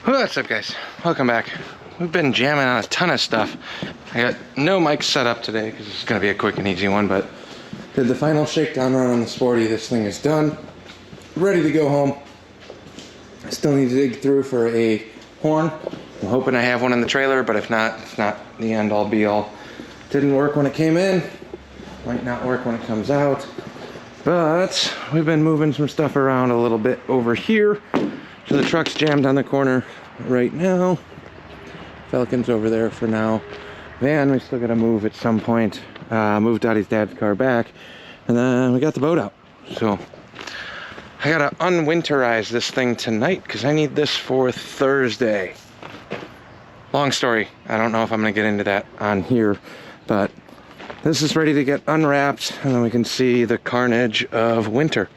What's up, guys? Welcome back. We've been jamming on a ton of stuff. I got no mic set up today because it's going to be a quick and easy one, but did the final shakedown run on the Sporty. This thing is done. Ready to go home. I still need to dig through for a horn. I'm hoping I have one in the trailer, but if not, it's not the end all be all. Didn't work when it came in. Might not work when it comes out. But we've been moving some stuff around a little bit over here. So the truck's jammed on the corner right now. Falcon's over there for now. Van, we still gotta move at some point. Move Dottie's dad's car back. And then we got the boat out. So I gotta unwinterize this thing tonight because I need this for Thursday. Long story. I don't know if I'm gonna get into that on here, but this is ready to get unwrapped and then we can see the carnage of winter.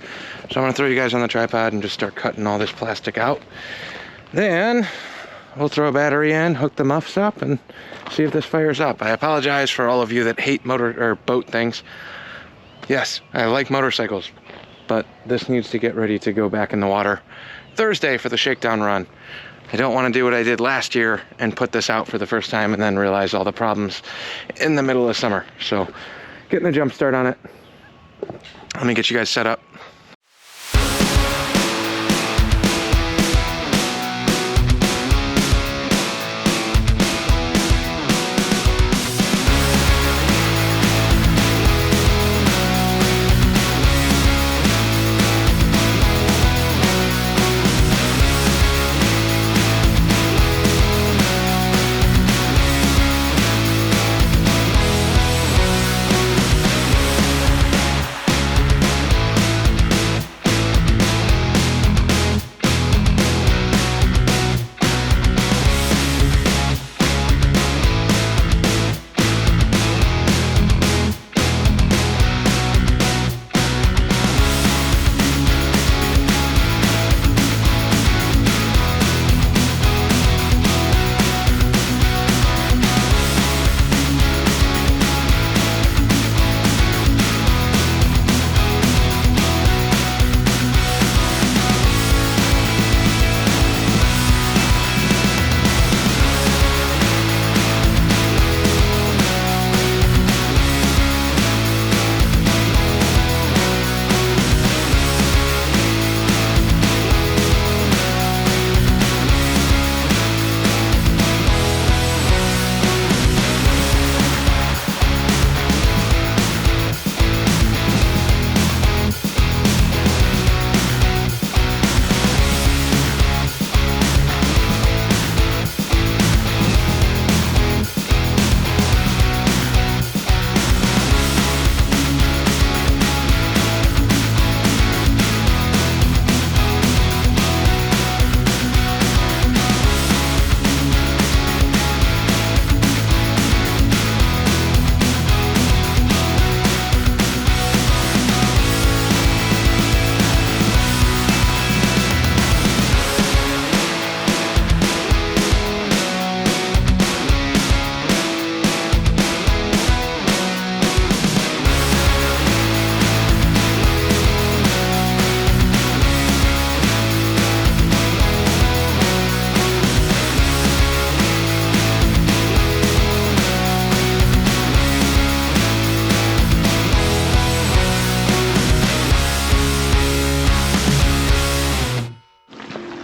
So I'm gonna throw you guys on the tripod and just start cutting all this plastic out. Then we'll throw a battery in, hook the muffs up, and see if this fires up. I apologize for all of you that hate motor or boat things. Yes, I like motorcycles, but this needs to get ready to go back in the water Thursday for the shakedown run. I don't want to do what I did last year and put this out for the first time and then realize all the problems in the middle of summer. So getting a jump start on it. Let me get you guys set up.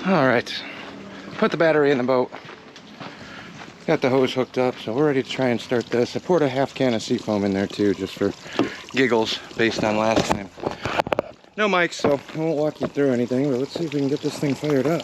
All right, put the battery in the boat. Got the hose hooked up, so we're ready to try and start this. I poured a half can of seafoam in there too, just for giggles, based on last time. No mic, so I won't walk you through anything, but let's see if we can get this thing fired up.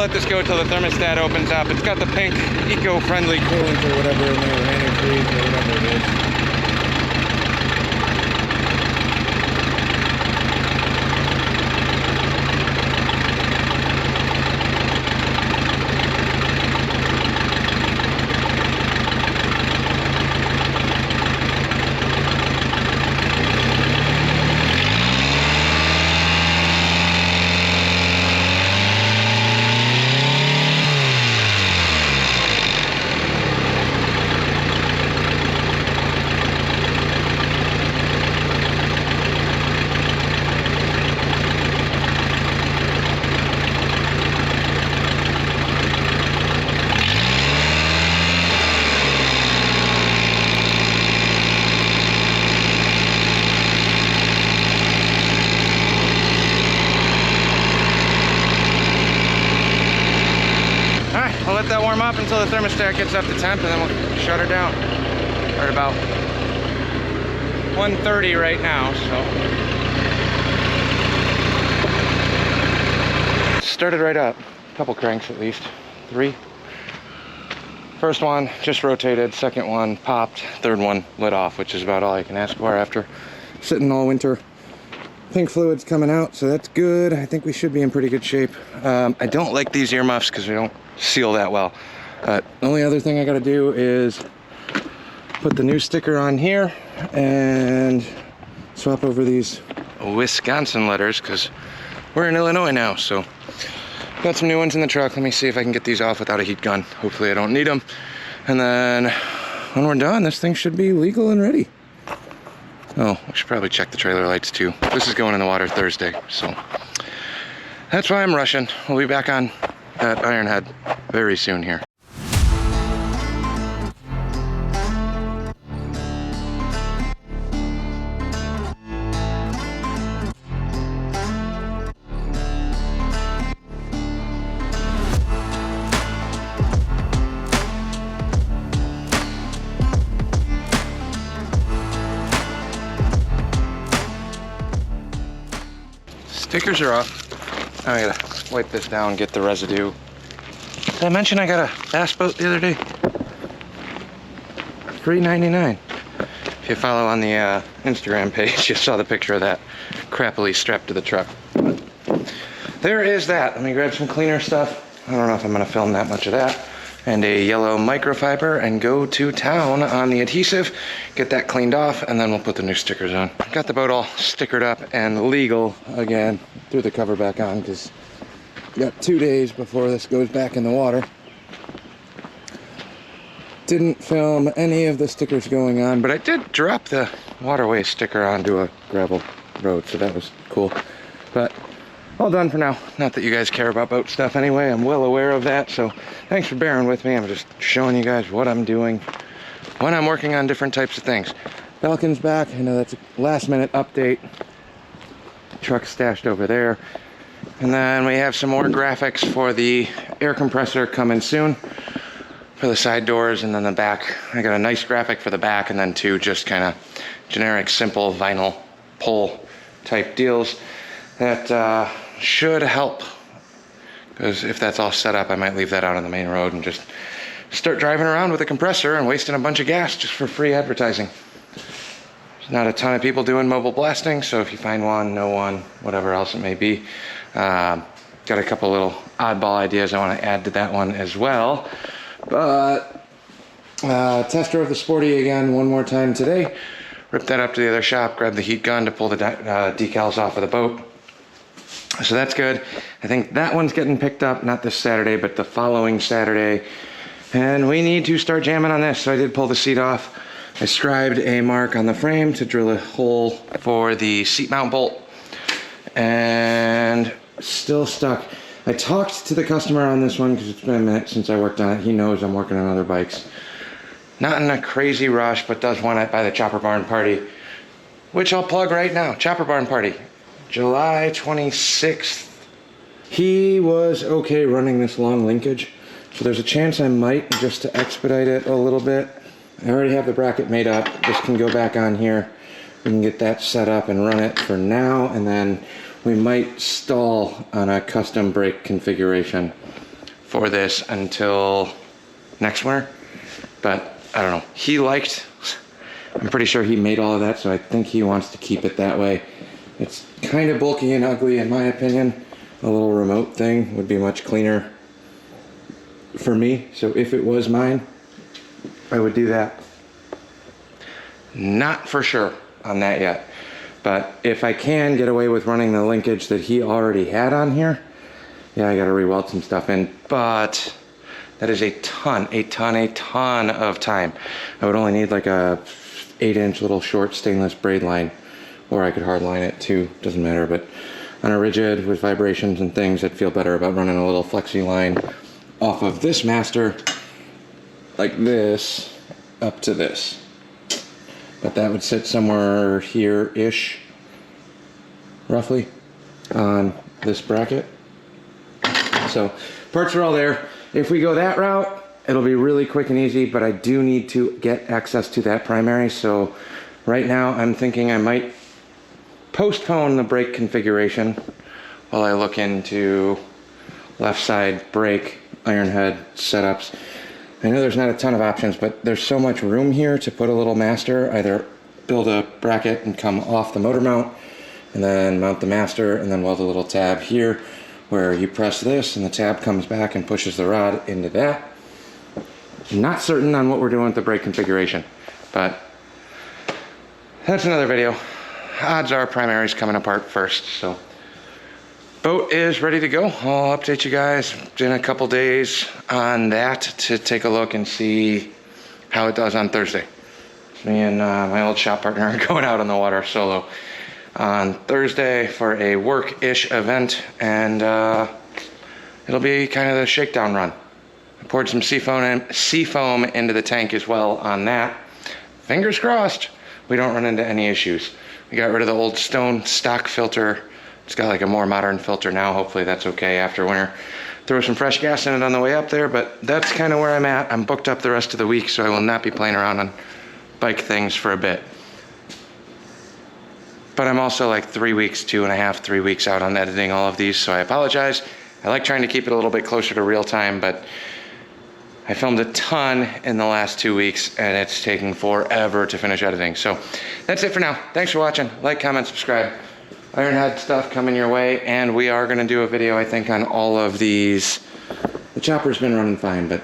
let this go till the thermostat opens up. It's got the pink eco-friendly coolant or whatever in there, antifreeze or whatever it is. I'll let that warm up until the thermostat gets up to temp, and then we'll shut her down. We're at about 1:30 right now, so. Started right up. A couple cranks at least. 3. First one just rotated, second one popped, third one lit off, which is about all I can ask for after sitting all winter. Pink fluid's coming out, so that's good. I think we should be in pretty good shape. I don't like these earmuffs because they don't seal that well. The only other thing I gotta do is put the new sticker on here and swap over these Wisconsin letters because we're in Illinois now. So got some new ones in the truck. Let me see if I can get these off without a heat gun. Hopefully I don't need them. And then when we're done, this thing should be legal and ready. Oh, I should probably check the trailer lights too. This is going in the water Thursday, so that's why I'm rushing. We'll be back on at Ironhead very soon here. Stickers are off. Now I gotta wipe this down, get the residue. Did I mention I got a bass boat the other day? $3.99. If you follow on the Instagram page, you saw the picture of that crappily strapped to the truck. But there is that. Let me grab some cleaner stuff. I don't know if I'm gonna film that much of that. And a yellow microfiber and go to town on the adhesive, get that cleaned off, and then we'll put the new stickers on. Got the boat all stickered up and legal again. Threw the cover back on because got 2 days before this goes back in the water. Didn't film any of the stickers going on, but I did drop the waterway sticker onto a gravel road, so that was cool. But all done for now. Not that you guys care about boat stuff anyway, I'm well aware of that, so thanks for bearing with me. I'm just showing you guys what I'm doing when I'm working on different types of things. Falcon's back. I know that's a last minute update. Truck stashed over there. And then we have some more graphics for the air compressor coming soon for the side doors, and then the back. I got a nice graphic for the back, and then 2 just kind of generic simple vinyl pull type deals that should help, because if that's all set up, I might leave that out on the main road and just start driving around with a compressor and wasting a bunch of gas just for free advertising. There's not a ton of people doing mobile blasting, so if you find one, know one, whatever else it may be. Got a couple little oddball ideas I want to add to that one as well. But test drove the Sporty again one more time today. Ripped that up to the other shop, grabbed the heat gun to pull the decals off of the boat. So that's good. I think that one's getting picked up, not this Saturday, but the following Saturday. And we need to start jamming on this. So I did pull the seat off. I scribed a mark on the frame to drill a hole for the seat mount bolt. And still stuck. I talked to the customer on this one because it's been a minute since I worked on it. He knows I'm working on other bikes. Not in a crazy rush, but does want it by the Chopper Barn Party, which I'll plug right now. Chopper Barn Party, July 26th. He was okay running this long linkage, so there's a chance I might, just to expedite it a little bit. I already have the bracket made up. This can go back on here. We can get that set up and run it for now, and then we might stall on a custom brake configuration for this until next winter, but I don't know. I'm pretty sure he made all of that, so I think he wants to keep it that way. It's kind of bulky and ugly in my opinion. A little remote thing would be much cleaner for me, so if it was mine, I would do that. Not for sure on that yet, but if I can get away with running the linkage that he already had on here, yeah, I gotta re-weld some stuff in, but that is a ton of time. I would only need like a 8-inch little short stainless braid line, or I could hard line it too, doesn't matter, but on a rigid with vibrations and things, I'd feel better about running a little flexi line off of this master, like this, up to this. But that would sit somewhere here-ish, roughly, on this bracket. So, parts are all there. If we go that route, it'll be really quick and easy, but I do need to get access to that primary, so right now I'm thinking I might postpone the brake configuration while I look into left side brake, Ironhead setups. I know there's not a ton of options, but there's so much room here to put a little master, either build a bracket and come off the motor mount, and then mount the master, and then weld a little tab here, where you press this and the tab comes back and pushes the rod into that. I'm not certain on what we're doing with the brake configuration, but that's another video. Odds are primary's coming apart first, so boat is ready to go. I'll update you guys in a couple days on that to take a look and see how it does on Thursday. Me and my old shop partner are going out on the water solo on Thursday for a work-ish event, and it'll be kind of the shakedown run. I poured some seafoam into the tank as well on that. Fingers crossed we don't run into any issues. We got rid of the old stone stock filter. It's got like a more modern filter now. Hopefully that's okay after winter. Throw some fresh gas in it on the way up there, but that's kind of where I'm at. I'm booked up the rest of the week, so I will not be playing around on bike things for a bit. But I'm also like 3 weeks, 2.5, 3 weeks out on editing all of these, so I apologize. I like trying to keep it a little bit closer to real time, but I filmed a ton in the last 2 weeks, and it's taking forever to finish editing. So that's it for now. Thanks for watching. Like, comment, subscribe. Ironhead stuff coming your way, and we are going to do a video, I think, on all of these. The chopper's been running fine, but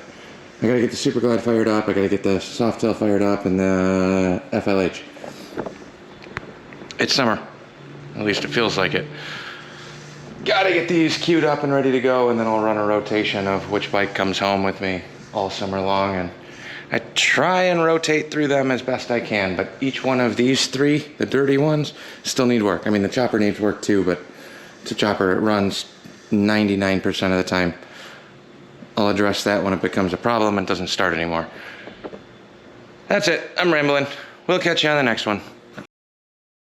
I got to get the Super Glide fired up. I got to get the Softail fired up, and the FLH. It's summer. At least it feels like it. Gotta get these queued up and ready to go, and then I'll run a rotation of which bike comes home with me all summer long, and I try and rotate through them as best I can, but each one of these three, the dirty ones, still need work. I mean, the chopper needs work too, but it's a chopper. It runs 99% of the time. I'll address that when it becomes a problem and doesn't start anymore. That's it. I'm rambling. We'll catch you on the next one.